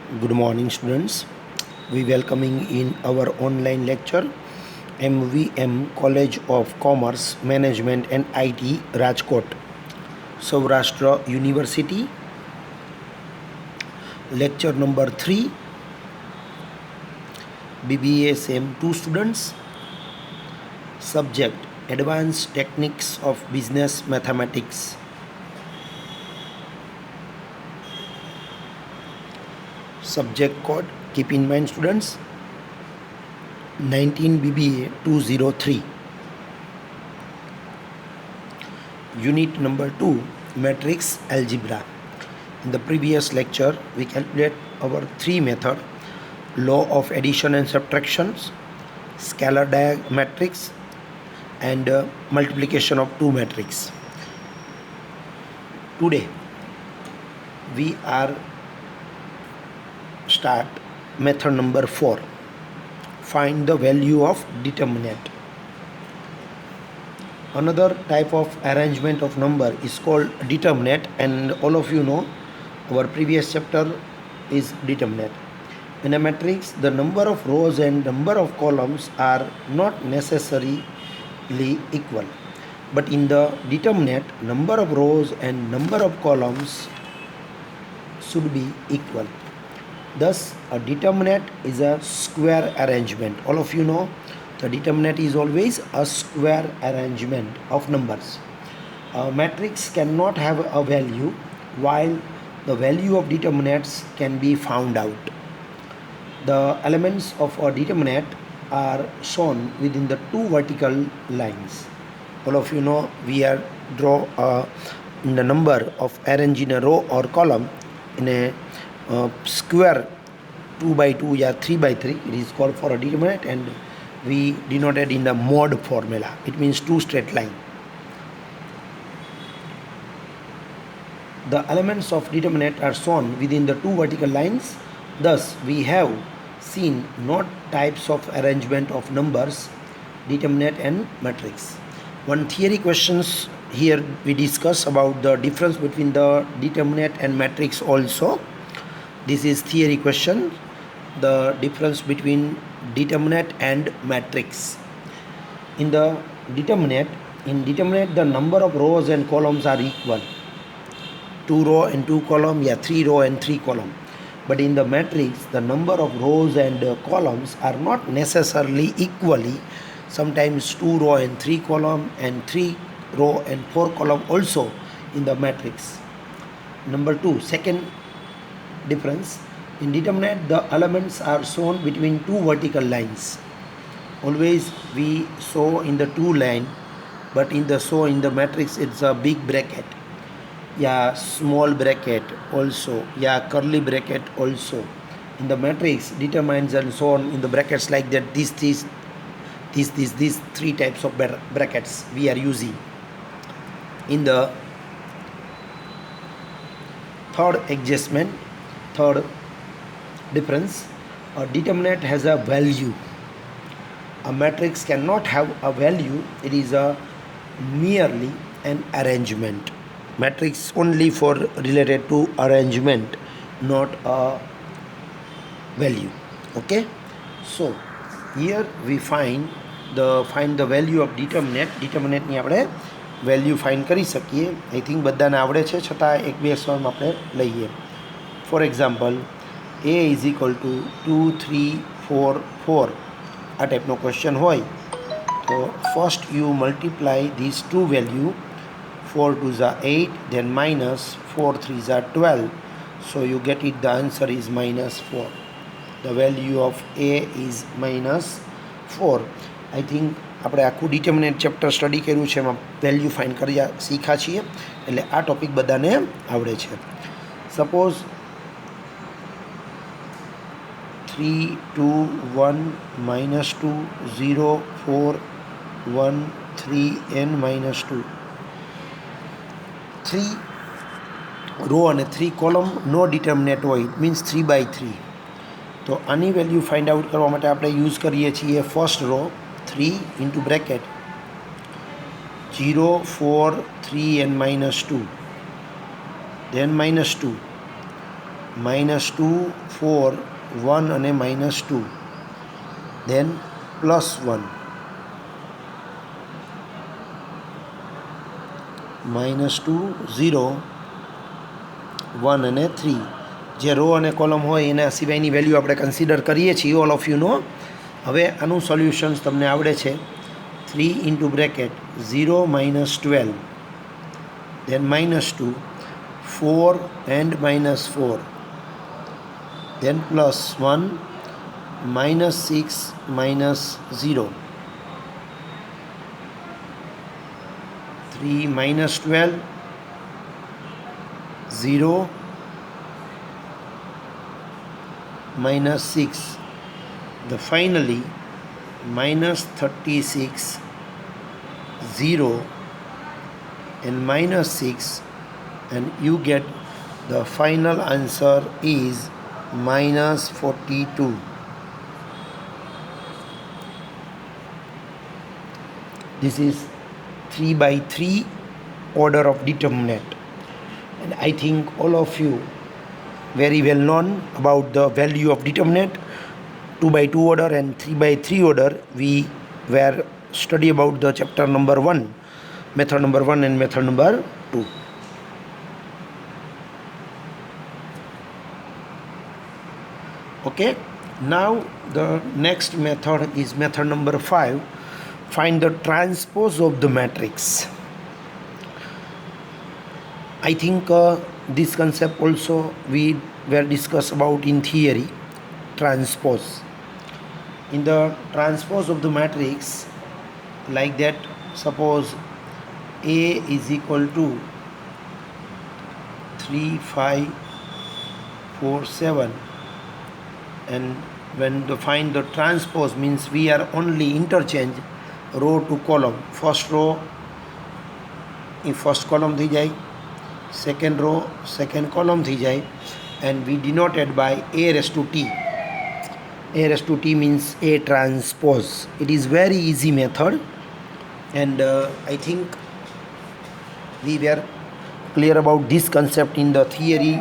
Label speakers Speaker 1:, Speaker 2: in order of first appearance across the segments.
Speaker 1: Good morning, students. We welcoming in our online lecture MVM College of Commerce, Management and IT, Rajkot, Saurashtra University. Lecture number 3, BBA SEM 2 students. Subject Advanced Techniques of Business Mathematics. Subject code, keep in mind students, 19 BBA 203. Unit number 2, Matrix Algebra. In the previous lecture, we calculate our 3 method: law of addition and subtractions, scalar matrix, and multiplication of 2 matrix. Today, we are start method number 4. Find the value of determinant. Another type of arrangement of number is called determinant, and all of you know our previous chapter is determinant. In a matrix, the number of rows and number of columns are not necessarily equal, but in the determinant, number of rows and number of columns should be equal. Thus, a determinant is a square arrangement. All of you know the determinant is always a square arrangement of numbers. A matrix cannot have a value, while the value of determinants can be found out. The elements of a determinant are shown within the 2 vertical lines. All of you know we are draw the number of arrange in a row or column in a square 2 by 2 or 3 by 3. It is called for a determinant, and we denote it in the mode formula. It means 2 straight line. The elements of determinant are shown within the 2 vertical lines. Thus, we have seen not types of arrangement of numbers, determinant and matrix. One theory questions here we discuss about the difference between the determinant and matrix also. This is theory question, the difference between determinant and matrix. In determinant, the number of rows and columns are equal. 2 row and 2 column, 3 row and 3 column. But in the matrix, the number of rows and columns are not necessarily equally. Sometimes 2 row and 3 column, and 3 row and 4 column also in the matrix. Number 2, second difference, in determinant the elements are shown between 2 vertical lines. Always we show in the 2 line, but in the matrix it's a big bracket, small bracket also, curly bracket also. In the matrix, determinants and so on in the brackets like that. These 3 types of brackets we are using. In the third difference, a determinant has a value. A matrix cannot have a value. It is a merely an arrangement. Matrix only for related to arrangement, not a value. Okay, so here we find the value of determinant. Determinantની આપણે value find કરી શકીએ. I think બધાને આવડે છે, છતાં 1-2 સવાલમાં આપણે લઈએ. For example, a is equal to 2, 3, 4, 4 આ ટાઈપનો ક્વેશ્ચન હોય તો first you multiply this 2 value. 4 2s are 8, then minus 4 3s are 12. So you get it, the answer is minus 4. The value of a is minus 4. I think આપણે આખું determinant chapter study કર્યું છે, એમાં value find કરી શીખ્યા છીએ, એટલે આ ટોપિક બધાને આવડે છે. Suppose 3 2 1 minus 2 0 4 1 3 n minus 2. 3 row અને 3 કોલમ નો ડિટર્મિનેન્ટ હોય, ઇટ મીન્સ 3 by 3. તો આની વેલ્યુ ફાઇન્ડ આઉટ કરવા માટે આપણે યુઝ કરીએ છીએ first row 3 into bracket 0 4 3 n minus 2, then minus 2, -2 4 1 અને -2 then +1 -2 0 1 અને 3 જે રો અને કોલમ હોય એના સિવાયની વેલ્યુ આપણે કન્સિડર કરીએ છીએ ઓલ ઓફ યુ નો. હવે આનું સોલ્યુશન્સ તમને આવડે છે. 3 into bracket 0 -12 then -2 4 and -4 then +1 -6 -0 3 -12 0 -6 the finally -36 0 and -6 and you get the final answer is -42. This is 3/3 order of determinant, and I think all of you very well known about the value of determinant. 2/2 order and 3/3 order we were study about the chapter number 1, method number 1 and method number 2. Okay, now the next method is method number 5. Find the transpose of the matrix. I think this concept also we were discussed about in theory. Transpose. In the transpose of the matrix, like that, suppose A is equal to 3 5 4 7, and when the find the transpose means we are only interchange row to column. First row in first column thi jai, second row second column thi jai, and we denoted by A raised to T. A raised to T means A transpose. It is very easy method, and I think we were clear about this concept in the theory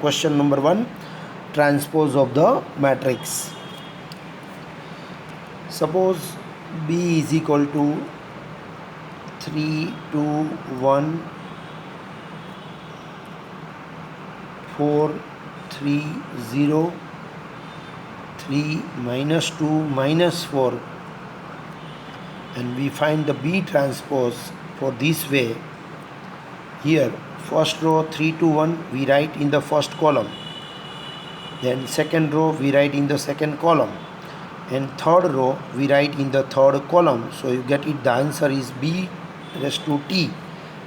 Speaker 1: question number 1, transpose of the matrix. Suppose B is equal to 3 2 1 4 3 0 3 -2 -4, and we find the B transpose for this way. Here first row 3 2 1 we write in the first column, then second row we write in the second column, and third row we write in the third column. So you get it, the answer is B raised to T.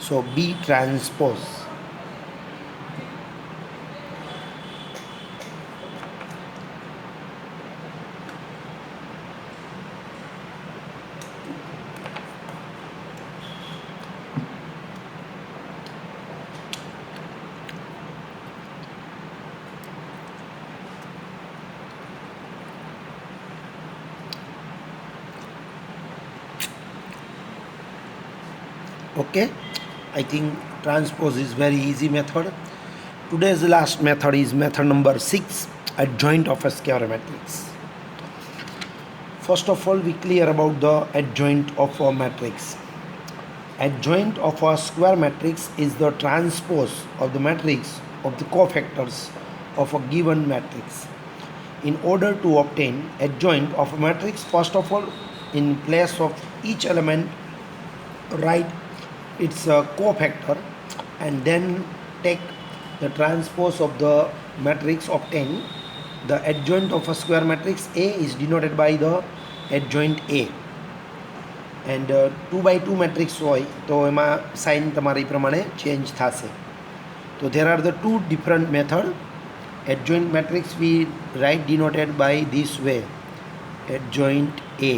Speaker 1: So B transpose. Okay, I think transpose is very easy method. Today's last method is method number 6, adjoint of a square matrix. First of all, we clear about the adjoint of a matrix. Adjoint of a square matrix is the transpose of the matrix of the cofactors of a given matrix. In order to obtain adjoint of a matrix, first of all, in place of each element, write its cofactor, and then take the transpose of the matrix obtained. The adjoint of a square matrix A is denoted by the adjoint A, and 2/2 matrix હોય તો એમાં sign તમારી પ્રમાણે change થશે. તો there are the two different method. Adjoint matrix we write denoted by this way, adjoint A.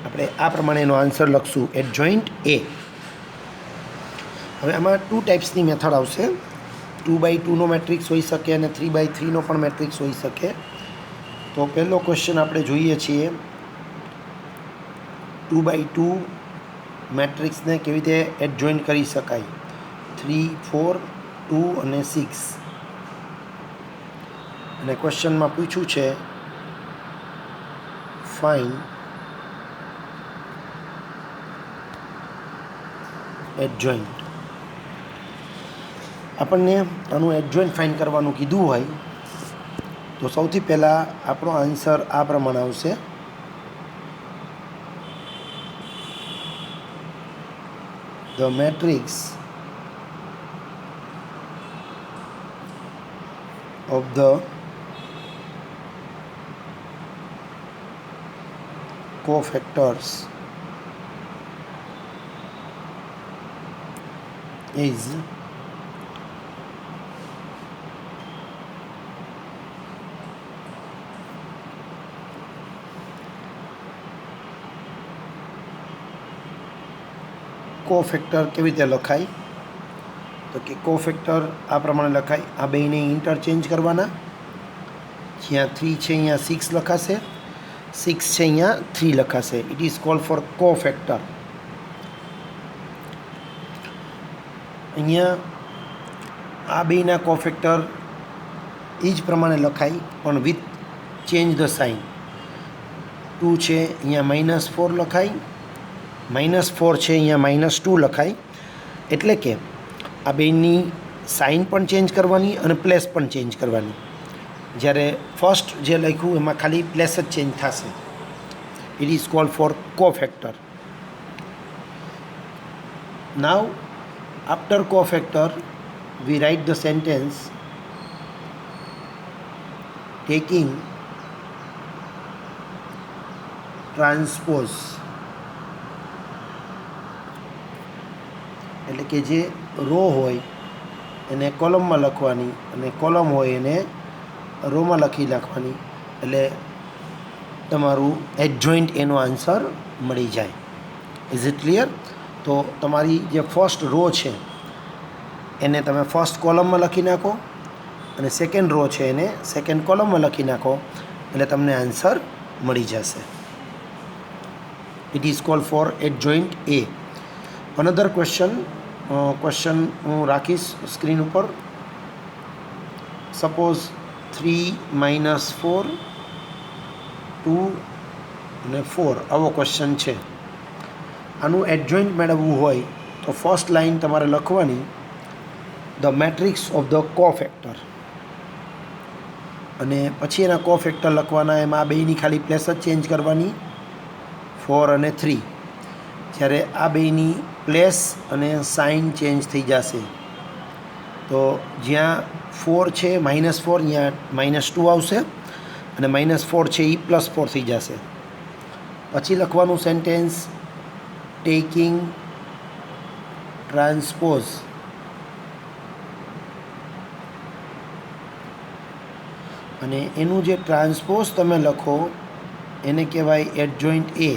Speaker 1: આપણે આ પ્રમાણેનો answer લખશું, adjoint A. હવે આમાં 2 ટાઈપ્સની મેથડ આવશે. 2/2 નો મેટ્રિક્સ હોઈ શકે અને 3/3 નો પણ મેટ્રિક્સ હોઈ શકે. તો પહેલો ક્વેશ્ચન આપણે જોઈએ છીએ, 2/2 મેટ્રિક્સને કેવી રીતે એડજોઇન્ટ કરી શકાય. 3 4 2 અને 6 અને ક્વેશ્ચનમાં પૂછ્યું છે ફાઇન્ડ એડજોઇન્ટ. આપણને આનું એડજોઇન્ટ ફાઇન્ડ કરવાનું કીધું હોય તો સૌથી પહેલાં આપણો આન્સર આ પ્રમાણે આવશે. The matrix of the cofactors is cofactor કેવી રીતે લખાય? તો કે કોફેક્ટર આ પ્રમાણે લખાય. આ બેને ઇન્ટરચેન્જ કરવાના. જ્યાં 3 છે અહીંયા 6 લખાશે, 6 છે અહીંયા 3 લખાશે. It is called for cofactor. અહીંયા આ બેના કોફેક્ટર એ જ પ્રમાણે લખાય પણ વિથ ચેન્જ ધ સાઇન. 2 છે અહીંયા -4 લખાય, -4 છે અહીંયા -2 લખાય. એટલે કે આ બેની સાઇન પણ ચેન્જ કરવાની અને પ્લેસ પણ ચેન્જ કરવાની. જ્યારે ફર્સ્ટ જે લખ્યું એમાં ખાલી પ્લેસ જ ચેન્જ થશે. It is called for cofactor. Now after cofactor we write the sentence taking transpose. એટલે કે જે રો હોય એને કોલમમાં લખવાની અને કોલમ હોય એને રોમાં લખી નાખવાની. એટલે તમારું એડજોઇન્ટ એનો આન્સર મળી જાય. Is it clear? તો તમારી જે ફર્સ્ટ રો છે એને તમે ફર્સ્ટ કોલમમાં લખી નાખો અને સેકન્ડ રો છે એને સેકન્ડ કોલમમાં લખી નાખો એટલે તમને આન્સર મળી જશે. It is called for adjoint A. Another question હું રાખીશ સ્ક્રીન ઉપર. સપોઝ 3 - 4 2 અને 4 આવો ક્વેશ્ચન છે. આનું એડજોઇન્ટ મેળવવું હોય તો ફર્સ્ટ લાઇન તમારે લખવાની the matrix of the cofactor અને પછી એના કોફેક્ટર લખવાના. એમાં આ બેની ખાલી પ્લેસ જ ચેન્જ કરવાની 4 અને 3. જ્યારે આ બેની પ્લેસ અને સાઇન ચેન્જ થઈ જશે તો જ્યાં 4 છે -4 અહીંયા -2 આવશે અને -4 છે એ +4 થઈ જશે. પછી લખવાનું સેન્ટેન્સ ટેકિંગ ટ્રાન્સપોઝ. અને એનું જે ટ્રાન્સપોઝ તમે લખો એને કહેવાય એડજોઇન્ટ એ.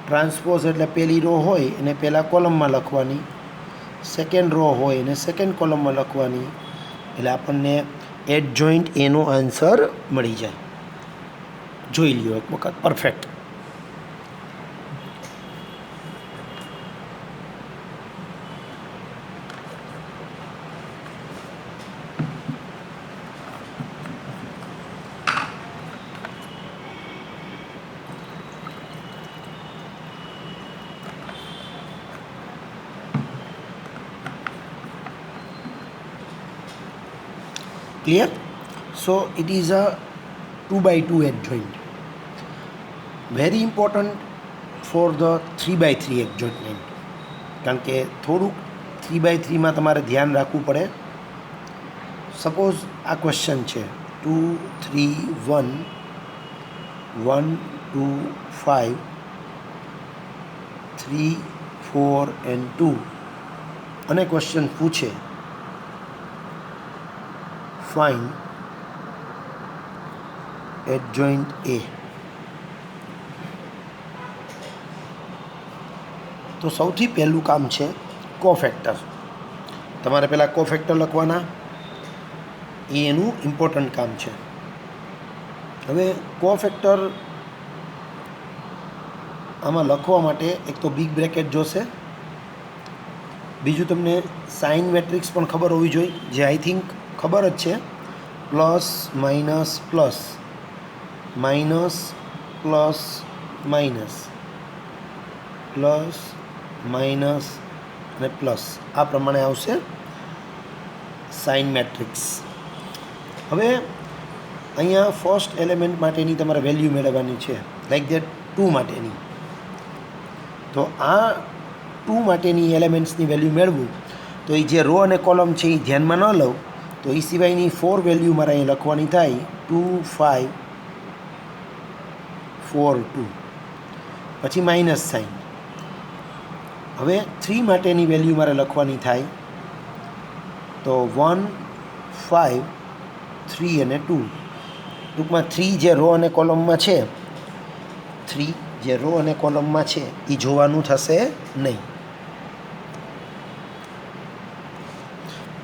Speaker 1: ટ્રાન્સપોઝ એટલે પહેલી રો હોય એને પહેલાં કોલમમાં લખવાની, સેકન્ડ રો હોય એને સેકન્ડ કોલમમાં લખવાની. એટલે આપણને એડજોઇન્ટ એનો આન્સર મળી જાય. જોઈ લ્યો એક વખત. Perfect. Clear? So it is a 2x2 adjoint. Very important for the 3x3 adjoint. કારણ કે થોડુંક 3x3માં તમારે ધ્યાન રાખવું પડે. સપોઝ આ ક્વેશ્ચન છે 2 3 1 1 2 5 3 4 and 2 અને ક્વેશ્ચન પૂછે find adjoint A. તો સૌથી પહેલું કામ છે કોફેક્ટર. તમારે પહેલાં કોફેક્ટર લખવાના, એ એનું ઇમ્પોર્ટન્ટ કામ છે. હવે કોફેક્ટર આમાં લખવા માટે એક તો બિગ બ્રેકેટ જોશે બીજું તમને સાઇન મેટ્રિક્સ પણ ખબર હોવી જોઈએ, જે આઈ થિંક ખબર જ છે. Plus minus plus, minus plus minus, plus minus અને પ્લસ, આ પ્રમાણે આવશે સાઇન મેટ્રિક્સ. હવે અહીંયા ફર્સ્ટ એલિમેન્ટ માટેની તમારે વેલ્યુ મેળવવાની છે, લાઈક દેટ 2 માટેની. તો આ 2 માટેની એલિમેન્ટ્સની વેલ્યુ મેળવું તો એ જે રો અને કોલમ છે એ ધ્યાનમાં ન લઉં તો એ સિવાયની 4 વેલ્યુ મારે અહીં લખવાની થાય 2 5 4 2, પછી માઇનસ સાઇન. હવે 3 માટેની વેલ્યુ મારે લખવાની થાય તો 1 5 3 અને 2. ટૂંકમાં 3 જે રો અને કોલમમાં છે, 3 જે રો અને કોલમમાં છે એ જોવાનું થશે નહીં.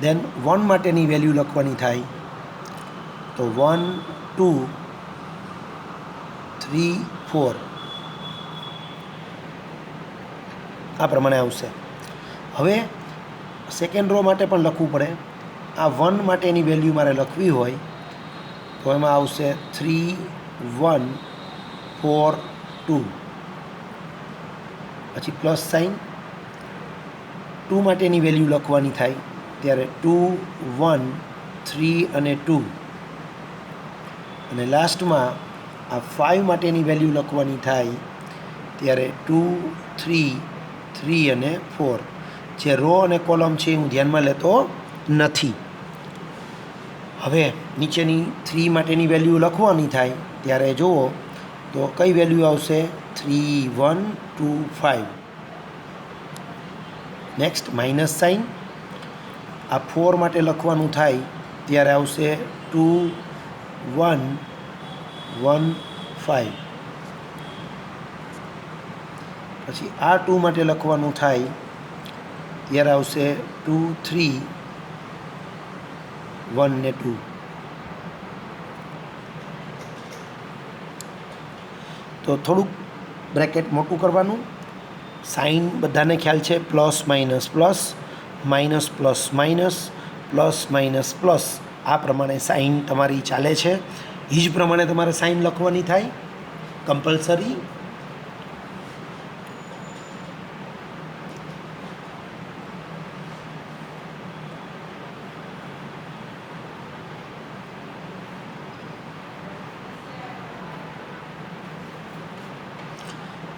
Speaker 1: દેન 1 માટેની વેલ્યુ લખવાની થાય તો 1 2 3 4, આ પ્રમાણે આવશે. હવે સેકન્ડ રો માટે પણ લખવું પડે. આ 1 માટેની વેલ્યુ મારે લખવી હોય તો એમાં આવશે 3 1 4 2, પછી પ્લસ સાઇન. 2 માટેની વેલ્યુ લખવાની થાય ત્યારે 2 1 3 અને 2, અને લાસ્ટમાં આ 5 માટેની વેલ્યુ લખવાની થાય ત્યારે 2 3 3 અને 4. જે રો અને કોલમ છે હું ધ્યાનમાં લેતો નથી. હવે નીચેની 3 માટેની વેલ્યુ લખવાની થાય ત્યારે જુઓ તો કઈ વેલ્યુ આવશે 3 1 2 5. Next minus sign. આ 4 માટે લખવાનું થાય ત્યારે આવશે 2 1 1 5. પછી આ 2 માટે લખવાનું થાય ત્યારે આવશે 2 3 1 ને 2. તો થોડુંક બ્રેકેટ મોટું કરવાનું. સાઇન બધાને ખ્યાલ છે, plus minus plus, minus plus minus, plus minus plus, આ પ્રમાણે સાઇન તમારી ચાલે છે. એ જ પ્રમાણે તમારે સાઇન લખવાની થાય કમ્પલસરી.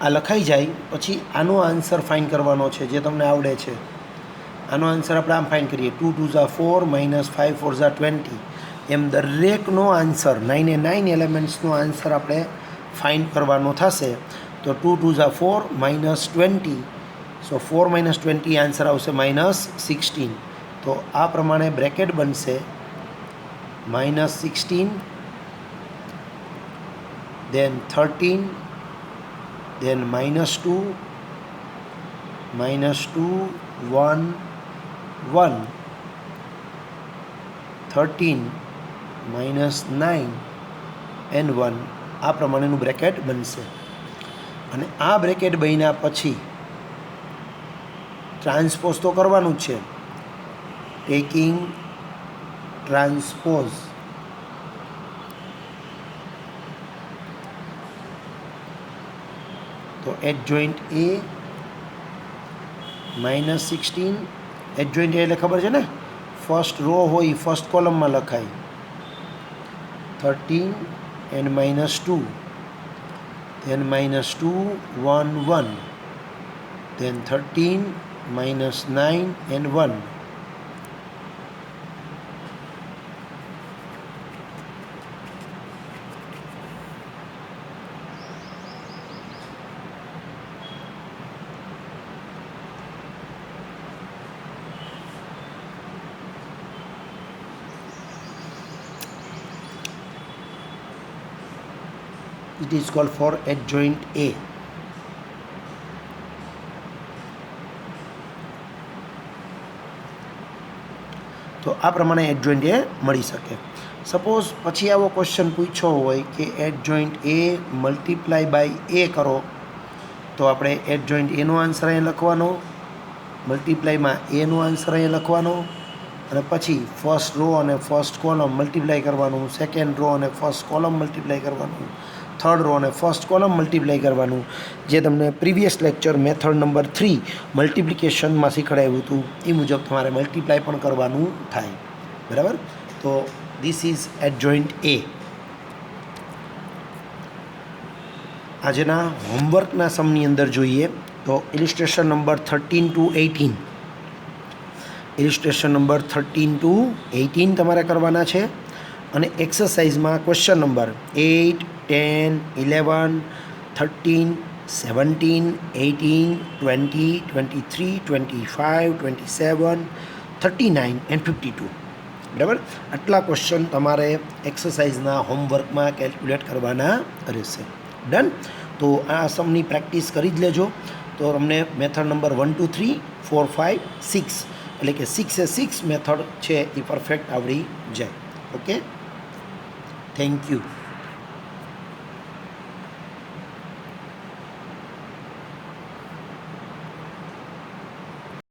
Speaker 1: આ લખાઈ જાય પછી આનો આન્સર ફાઇન કરવાનો છે, જે તમને આવડે છે. આનો આન્સર આપણે આમ ફાઇન કરીએ 2 2 ઝા 4 માઇનસ 5 4 ઝા 20. એમ દરેકનો આન્સર 9 એ 9 એલિમેન્ટ્સનો આન્સર આપણે ફાઇન કરવાનો થશે. તો 2 2 ઝા 4 માઇનસ 20, સો 4 માઇનસ 20 આન્સર આવશે માઇનસ 16. તો આ પ્રમાણે બ્રેકેટ બનશે minus 16, then 13, then minus 2 1 1 13 minus 9 and 1, આ પ્રમાણેનું બ્રેકેટ બનશે. અને આ બ્રેકેટ બન્યા પછી ટ્રાન્સપોઝ તો કરવાનું જ છે. ટેકિંગ ટ્રાન્સપોઝ, તો એડજોઇન્ટ એ માઇનસ 16. એડજોઇન્ટ એટલે ખબર છે ને, ફર્સ્ટ રો હોય ફર્સ્ટ કોલમમાં લખાય. 13 and minus 2, then minus 2 1 1, then 13 minus 9 and 1. It is called for adjoint A. તો આ પ્રમાણે એડજોઇન્ટ એ મળી શકે. સપોઝ પછી આવો ક્વેશ્ચન પૂછ્યો હોય કે એડજોઇન્ટ એ મલ્ટીપ્લાય બાય એ કરો, તો આપણે એડજોઇન્ટ એનો આન્સર અહીં લખવાનો, મલ્ટીપ્લાયમાં એનો આન્સર અહીંયા લખવાનો અને પછી ફર્સ્ટ રો અને ફર્સ્ટ કોલમ મલ્ટીપ્લાય કરવાનું, સેકન્ડ રો અને ફર્સ્ટ કોલમ મલ્ટીપ્લાય કરવાનું, થર્ડ રો અને ફર્સ્ટ કોલમ મલ્ટીપ્લાય કરવાનું, જે તમને પ્રીવિયસ લેક્ચર મેથડ નંબર 3 મલ્ટિપ્લિકેશનમાં શીખવાડ્યું હતું એ મુજબ તમારે મલ્ટીપ્લાય પણ કરવાનું થાય. બરાબર. તો ધીસ ઇઝ એડજોઇન્ટ એ. આજના હોમવર્કના સમની અંદર જોઈએ તો ઇલિસ્ટ્રેશન નંબર 13 to 18, ઇલિસ્ટ્રેશન નંબર 13 to 18 તમારે કરવાના છે. અને એક્સરસાઇઝમાં ક્વેશ્ચન નંબર 8, 10, 11, 13, 17, 18, 20, 23, 25, 27, 39 and 52. બરાબર. આટલા ક્વેશ્ચન તમારે એક્સરસાઇઝના હોમવર્કમાં કેલ્ક્યુલેટ કરવાના રહેશે. ડન. તો આ સમની પ્રેક્ટિસ કરી જ લેજો તો તમને મેથડ નંબર 1, 2, 3, 4, 5, 6 એટલે કે 6 એ 6 મેથડ છે એ પરફેક્ટ આવડી જાય. Okay, thank you.